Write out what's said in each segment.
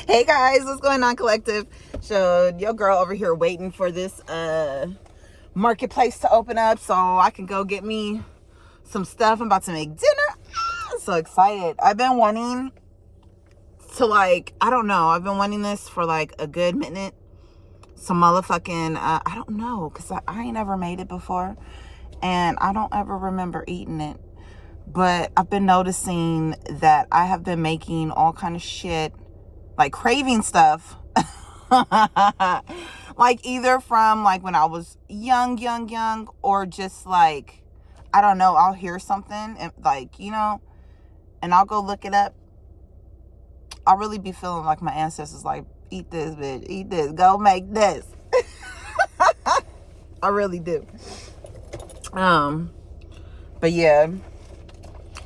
Hey guys, what's going on, collective? So your girl over here waiting for this marketplace to open up so I can go get me some stuff. I'm about to make dinner. I'm so excited. I've been wanting to, I don't know, I've been wanting this for like a good minute. Some motherfucking I don't know, because I ain't ever made it before and I don't ever remember eating it. But I've been noticing that I have been making all kind of shit, like craving stuff. Like either from like when I was young, or just like, I don't know, I'll hear something and and I'll go look it up. I'll really be feeling like my ancestors, like, eat this, bitch, eat this, go make this. I really do. But yeah,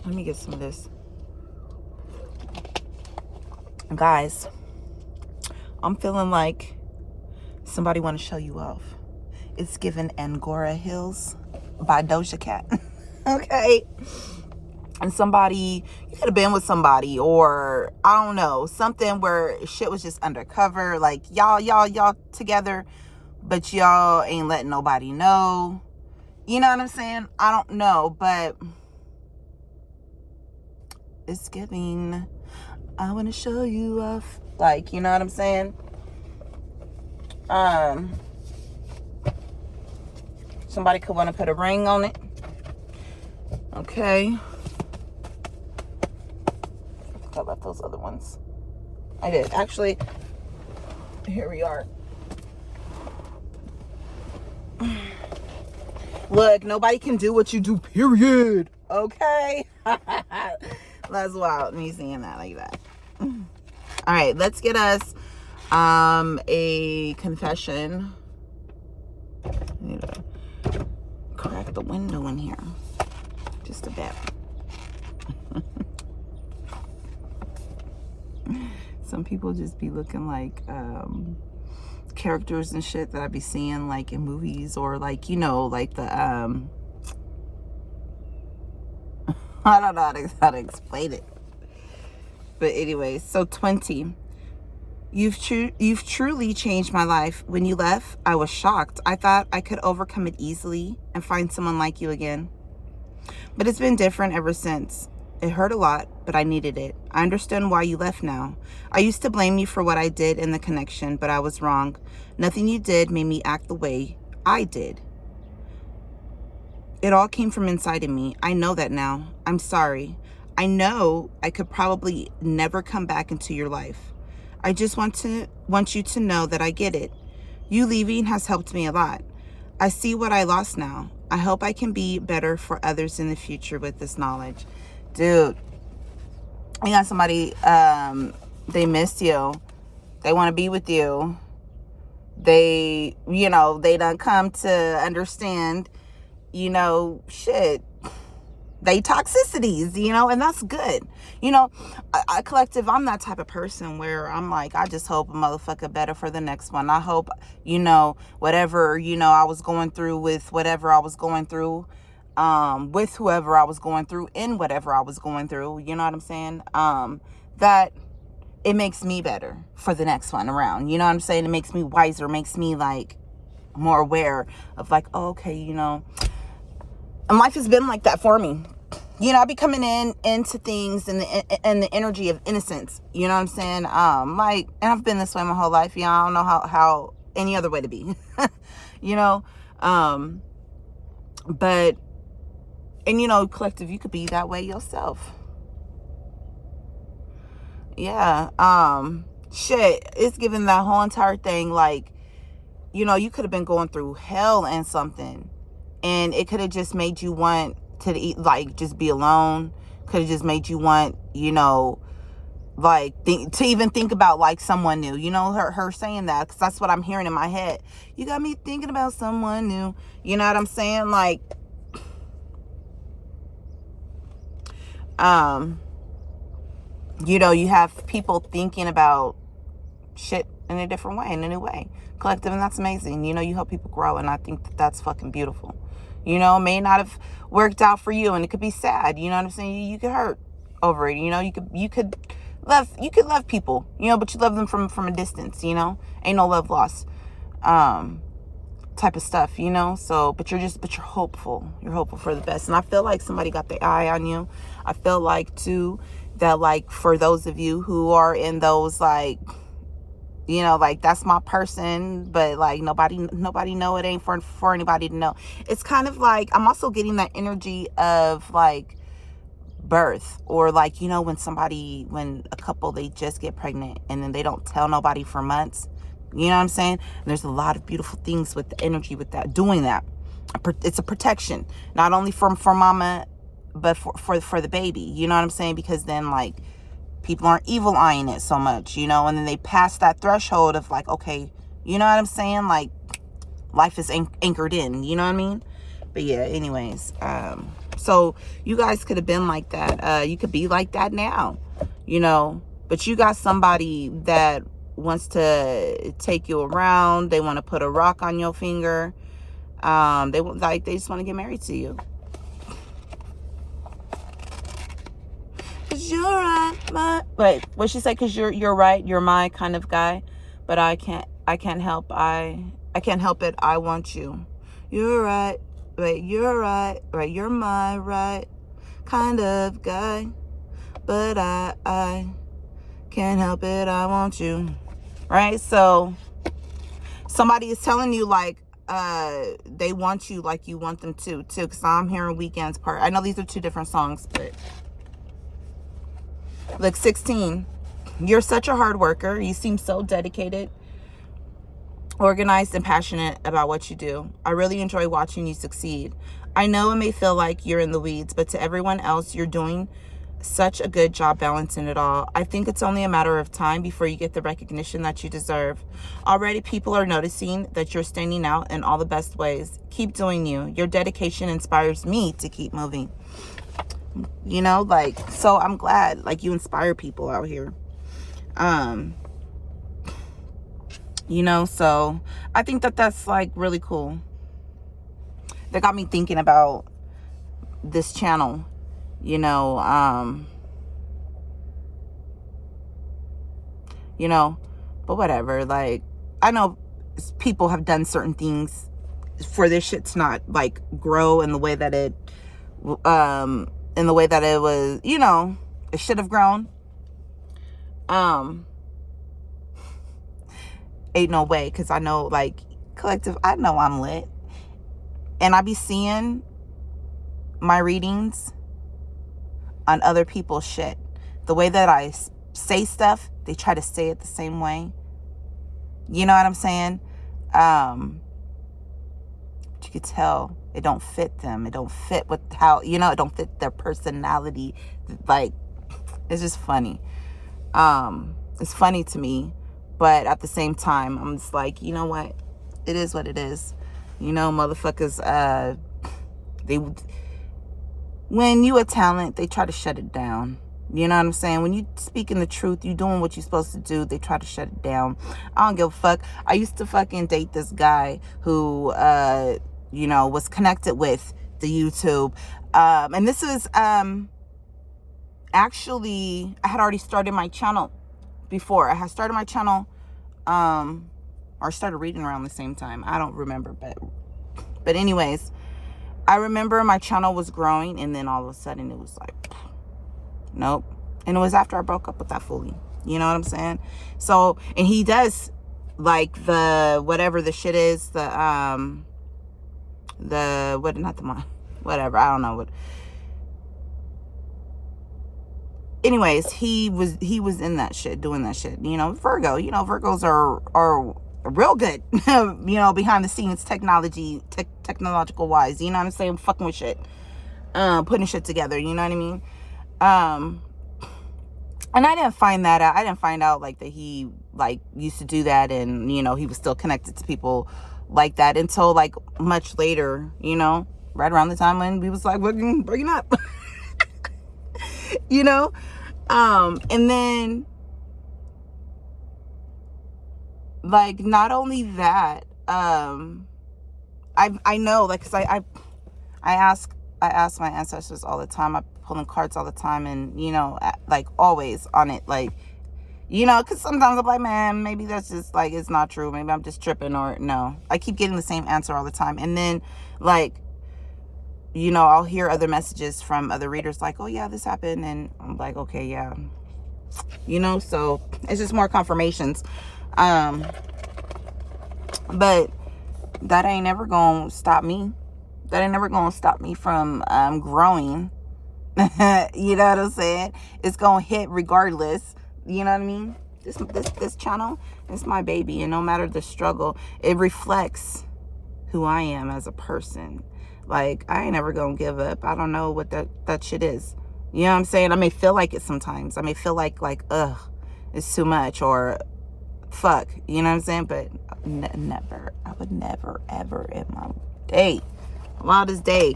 let me get some of this. Guys, I'm feeling like somebody want to show you off. It's given Angora Hills by Doja Cat. Okay. And somebody, you could have been with somebody, or I don't know, something where shit was just undercover. Like y'all together, but y'all ain't letting nobody know. You know what I'm saying? I don't know, but it's giving, I want to show you off. Like, you know what I'm saying? Somebody could want to put a ring on it. Okay. I left those other ones. I did. Actually, here we are. Look, nobody can do what you do, period. Okay? That's wild, me seeing that like that. All right, let's get us a confession. I need to crack the window in here just a bit. Some people just be looking like characters and shit that I be seeing like in movies, or like, you know, like the I don't know how to explain it. But anyway, so 20. You've truly changed my life. When you left, I was shocked. I thought I could overcome it easily and find someone like you again. But it's been different ever since. It hurt a lot, but I needed it. I understand why you left now. I used to blame you for what I did in the connection, but I was wrong. Nothing you did made me act the way I did. It all came from inside of me. I know that now. I'm sorry. I know I could probably never come back into your life. I just want you to know that I get it. You leaving has helped me a lot. I see what I lost now. I hope I can be better for others in the future with this knowledge. Dude, you got somebody, they missed you. They want to be with you. They, they done come to understand, shit. They toxicities, and that's good. I collective, I'm that type of person where I'm like, I just hope a motherfucker better for the next one. I hope, whatever, I was going through with whatever I was going through, with whoever I was going through, in whatever I was going through, you know what I'm saying? That it makes me better for the next one around, you know what I'm saying? It makes me wiser, makes me like more aware of like, oh, okay, and life has been like that for me. I be coming into things and the energy of innocence. You know what I'm saying? And I've been this way my whole life. I don't know how any other way to be. But collective, you could be that way yourself. Yeah. Shit, it's giving that whole entire thing like, you could have been going through hell and something. And it could have just made you want to eat, like, just be alone. Could have just made you want, to even think about, like, someone new. Her saying that, because that's what I'm hearing in my head. You got me thinking about someone new. You know what I'm saying? Like, you have people thinking about shit in a different way, in a new way. Collective, and that's amazing. You help people grow, and I think that's fucking beautiful. It may not have worked out for you, and it could be sad. You know what I'm saying? You could hurt over it. You could You can love people, you know, but you love them from a distance, you know. Ain't no love lost. Type of stuff, you know. So but you're hopeful. You're hopeful for the best. And I feel like somebody got their eye on you. I feel like too that, like, for those of you who are in those, like, you know, like, that's my person, but like nobody know, it ain't for anybody to know. It's kind of like, I'm also getting that energy of like birth, or like, you know, when a couple, they just get pregnant and then they don't tell nobody for months. You know what I'm saying? And there's a lot of beautiful things with the energy with that, doing that. It's a protection, not only for mama, but for the baby. You know what I'm saying? Because then, like, people aren't evil eyeing it so much, you know, and then they pass that threshold of like, okay, you know what I'm saying? Like, life is anchored in, you know what I mean? But yeah, anyways, so you guys could have been like that. You could be like that now, you know, but you got somebody that wants to take you around. They want to put a rock on your finger. They just want to get married to you. 'Cause you're right, wait, what she say? 'Cause you're right, you're my kind of guy, but I can't help it. I want you. You're right, wait, you're right, you're my right kind of guy, but I can't help it. I want you. Right? So somebody is telling you, like, they want you like you want them too. Because I'm hearing Weeknd's part. I know these are two different songs, but look, 16, you're such a hard worker. You seem so dedicated, organized, and passionate about what you do. I really enjoy watching you succeed. I know it may feel like you're in the weeds, but to everyone else, you're doing such a good job balancing it all. I think it's only a matter of time before you get the recognition that you deserve. Already, people are noticing that you're standing out in all the best ways. Keep doing you. Your dedication inspires me to keep moving. You know, like, so I'm glad, like, you inspire people out here. You know, so I think that that's, like, really cool. That got me thinking about this channel, you know, but whatever. Like, I know people have done certain things for this shit to not, like, grow in the way that it was, you know, it should have grown. Ain't no way, because I know, like, collective, I know I'm lit, and I be seeing my readings on other people's shit. The way that I say stuff, they try to say it the same way. You know what I'm saying? But you could tell it don't fit them. It don't fit with how, you know, it don't fit their personality. Like, it's just funny. It's funny to me, but at the same time, I'm just like, you know what? It is what it is. You know, motherfuckers, when you a talent, they try to shut it down. You know what I'm saying? When you speaking the truth, you doing what you're supposed to do, they try to shut it down. I don't give a fuck. I used to fucking date this guy who, you know, was connected with the YouTube. And this was, actually, I had already started my channel before. I had started my channel, or started reading around the same time. I don't remember, but anyways, I remember my channel was growing, and then all of a sudden it was like, nope. And it was after I broke up with that foolie. You know what I'm saying? So, and he does, like, the, whatever the shit is, whatever, I don't know what. Anyways, he was in that shit, doing that shit. You know, Virgo, you know, Virgos are real good, you know, behind the scenes, technological wise, you know what I'm saying? Fucking with shit, putting shit together, you know what I mean? And I didn't find that out. I didn't find out, like, that he, like, used to do that, and, you know, he was still connected to people like that until, like, much later, you know, right around the time when we was, like, breaking up. You know? And then, like, not only that, I know, like, because I ask my ancestors all the time. I pulling cards all the time and, you know, like always on it. Like, you know, because sometimes I'm like, man, maybe that's just like, it's not true. Maybe I'm just tripping, or no. I keep getting the same answer all the time. And then, like, you know, I'll hear other messages from other readers like, oh, yeah, this happened. And I'm like, okay, yeah. You know, so it's just more confirmations. But that ain't never going to stop me. That ain't never going to stop me from growing. You know what I'm saying? It's going to hit regardless. You know what I mean? This channel is my baby. And no matter the struggle, it reflects who I am as a person. Like, I ain't never going to give up. I don't know what that shit is. You know what I'm saying? I may feel like it sometimes. I may feel like, ugh, it's too much, or fuck. You know what I'm saying? But never. I would never, ever in my wildest day,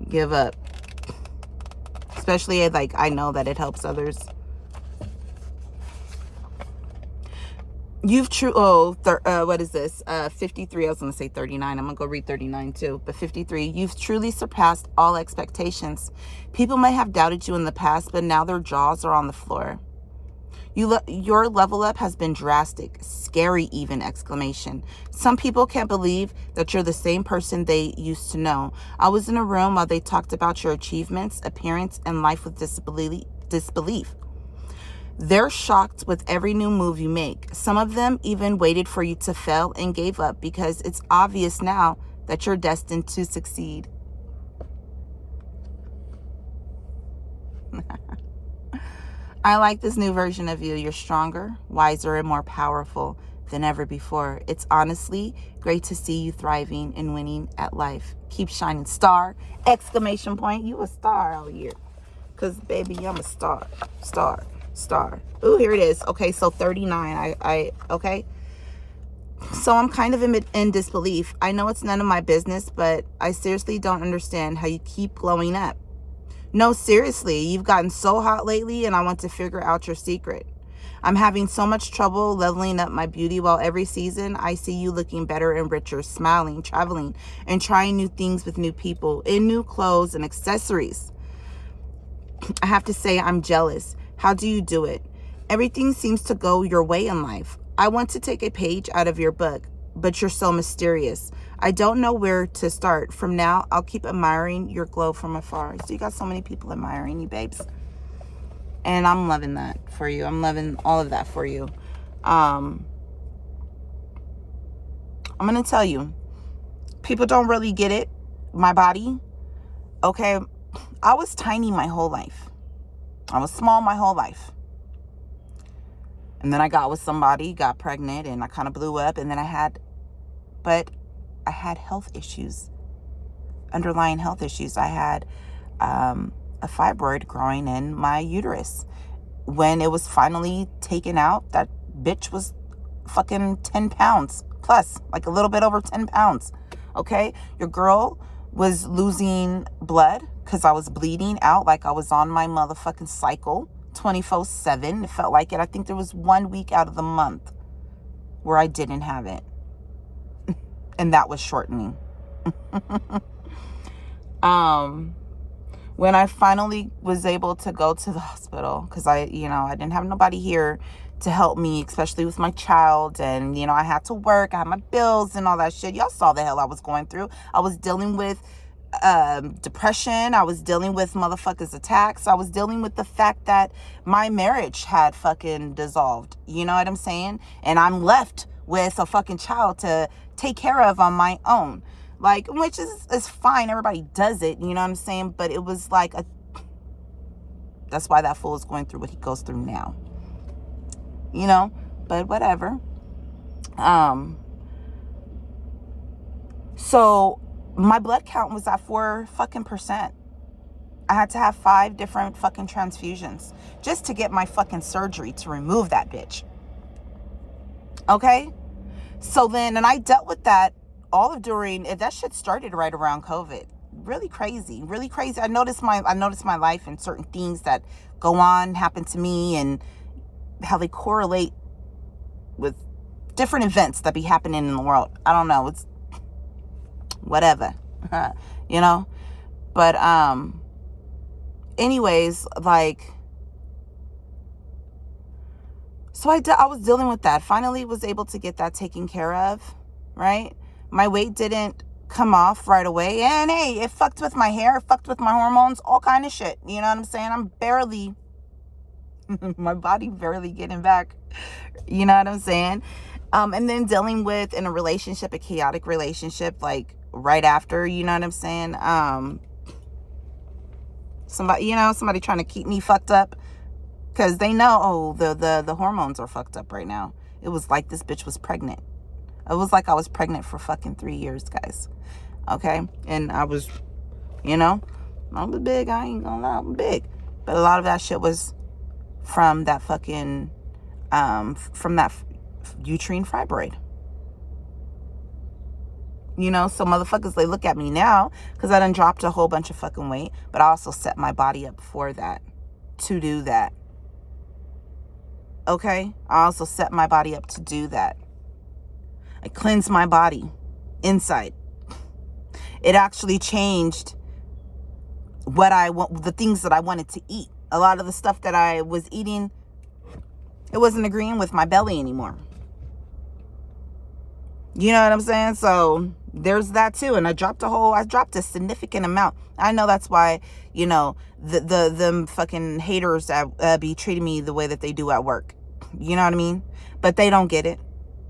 give up. Especially, like, I know that it helps others. What is this? 53. I was going to say 39. I'm going to go read 39 too. But 53. You've truly surpassed all expectations. People may have doubted you in the past, but now their jaws are on the floor. Your level up has been drastic, scary even, exclamation. Some people can't believe that you're the same person they used to know. I was in a room while they talked about your achievements, appearance, and life with disbelief. They're shocked with every new move you make. Some of them even waited for you to fail and gave up because it's obvious now that you're destined to succeed. I like this new version of you. You're stronger, wiser, and more powerful than ever before. It's honestly great to see you thriving and winning at life. Keep shining, star! Exclamation point. You a star out here. Because, baby, I'm a star. Star. Ooh, here it is. Okay, so 39. Okay. So I'm kind of in disbelief. I know it's none of my business, but I seriously don't understand how you keep glowing up. No, seriously, you've gotten so hot lately, and I want to figure out your secret. I'm having so much trouble leveling up my beauty, while every season I see you looking better and richer, smiling, traveling, and trying new things with new people, in new clothes and accessories. I have to say I'm jealous. How do you do it? Everything seems to go your way in life. I want to take a page out of your book, but you're so mysterious. I don't know where to start. From now, I'll keep admiring your glow from afar. So you got so many people admiring you, babes. And I'm loving that for you. I'm loving all of that for you. I'm going to tell you, people don't really get it. My body, okay, I was tiny my whole life. I was small my whole life. And then I got with somebody, got pregnant, and I kind of blew up. And then I had health issues, underlying health issues. I had a fibroid growing in my uterus. When it was finally taken out, that bitch was fucking 10 pounds plus, like a little bit over 10 pounds. Okay? Your girl was losing blood because I was bleeding out like I was on my motherfucking cycle 24/7. It felt like it. I think there was 1 week out of the month where I didn't have it. And that was shortening. When I finally was able to go to the hospital, because I didn't have nobody here to help me, especially with my child, and I had to work, I had my bills and all that shit. Y'all saw the hell I was going through. I was dealing with depression. I was dealing with motherfuckers attacks. I was dealing with the fact that my marriage had fucking dissolved. You know what I'm saying? And I'm left with a fucking child to take care of on my own. Like, which is fine. Everybody does it. You know what I'm saying? But it was like that's why that fool is going through what he goes through now. But whatever. So my blood count was at 4%. I had to have 5 different fucking transfusions just to get my fucking surgery to remove that bitch. Okay? So then, and I dealt with that all of during, that shit started right around COVID. Really crazy. I noticed my life and certain things that go on, happen to me, and how they correlate with different events that be happening in the world. I don't know. It's whatever, but, anyways, like, so I was dealing with that. Finally was able to get that taken care of, right? My weight didn't come off right away. And hey, it fucked with my hair, it fucked with my hormones, all kind of shit. You know what I'm saying? I'm barely, my body barely getting back. You know what I'm saying? And then dealing with, in a relationship, a chaotic relationship, like right after, you know what I'm saying? Somebody trying to keep me fucked up. Because they know, oh, the hormones are fucked up right now. It was like this bitch was pregnant. It was like I was pregnant for fucking 3 years, guys. Okay? And I was, I was big. I ain't gonna lie, I'm big. But a lot of that shit was from that fucking, from that uterine fibroid. So motherfuckers, they look at me now because I done dropped a whole bunch of fucking weight. But I also set my body up for that, to do that. Okay? I also set my body up to do that. I cleansed my body inside. It actually changed the things that I wanted to eat. A lot of the stuff that I was eating, it wasn't agreeing with my belly anymore. You know what I'm saying? So there's that too. And I dropped a significant amount. I know that's why, the fucking haters that be treating me the way that they do at work. You know what I mean? But they don't get it.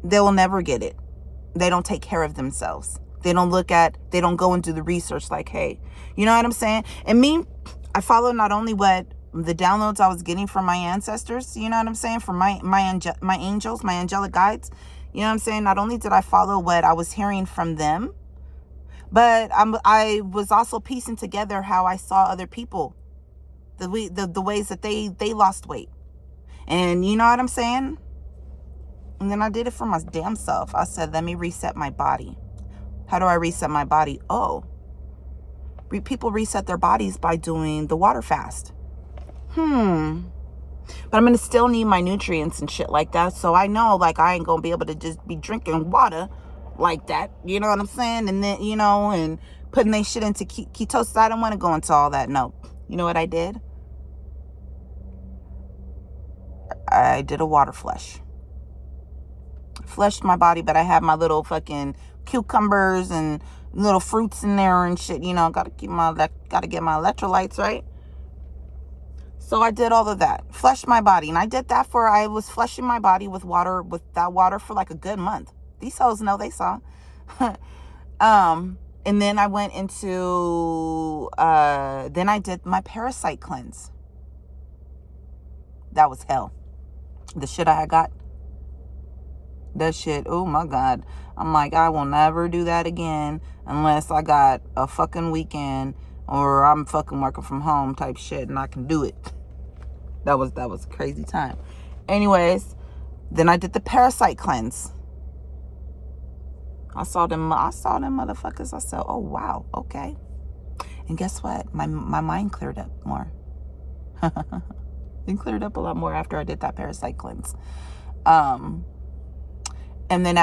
They will never get it. They don't take care of themselves. They don't go and do the research like, hey, you know what I'm saying? And me, I follow not only what the downloads I was getting from my ancestors, you know what I'm saying? From my angels, my angelic guides. You know what I'm saying? Not only did I follow what I was hearing from them, but I was also piecing together how I saw other people, the ways that they lost weight. And you know what I'm saying? And then I did it for my damn self. I said, let me reset my body. How do I reset my body? Oh, people reset their bodies by doing the water fast. But I'm going to still need my nutrients and shit like that. So I know, like, I ain't going to be able to just be drinking water like that. You know what I'm saying? And then, and putting their shit into ketosis. I don't want to go into all that. No. You know what I did? I did a water flush. Flushed my body, but I had my little fucking cucumbers and little fruits in there and shit. Gotta get my electrolytes, right? So I did all of that. Flushed my body. And I did that I was flushing my body with that water for like a good month. These hoes know, they saw. And then I went into, then I did my parasite cleanse. That was hell. The shit I had got. That shit, oh my God. I'm like, I will never do that again unless I got a fucking weekend or I'm fucking working from home type shit and I can do it. That was a crazy time. Anyways, then I did the parasite cleanse. I saw them motherfuckers. I said, oh wow, okay. And guess what? My mind cleared up more. It cleared up a lot more after I did that parasite cleanse. And then